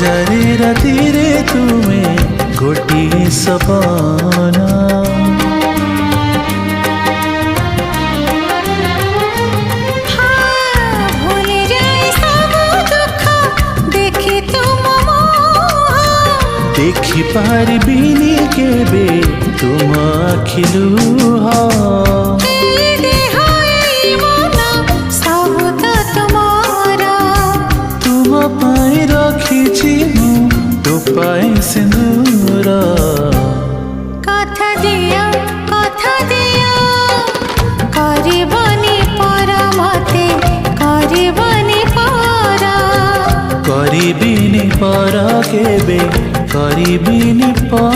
हजारे रातिरे तुमे गोटिए सपना देखि पारिबिनी केबे तुम आखिलुह तुम पाई रखिछि मु तो पाई सिंदूर कथा दिया करबनी पर मते करबनी पर करिबिनी पर केबे करिबिनी पर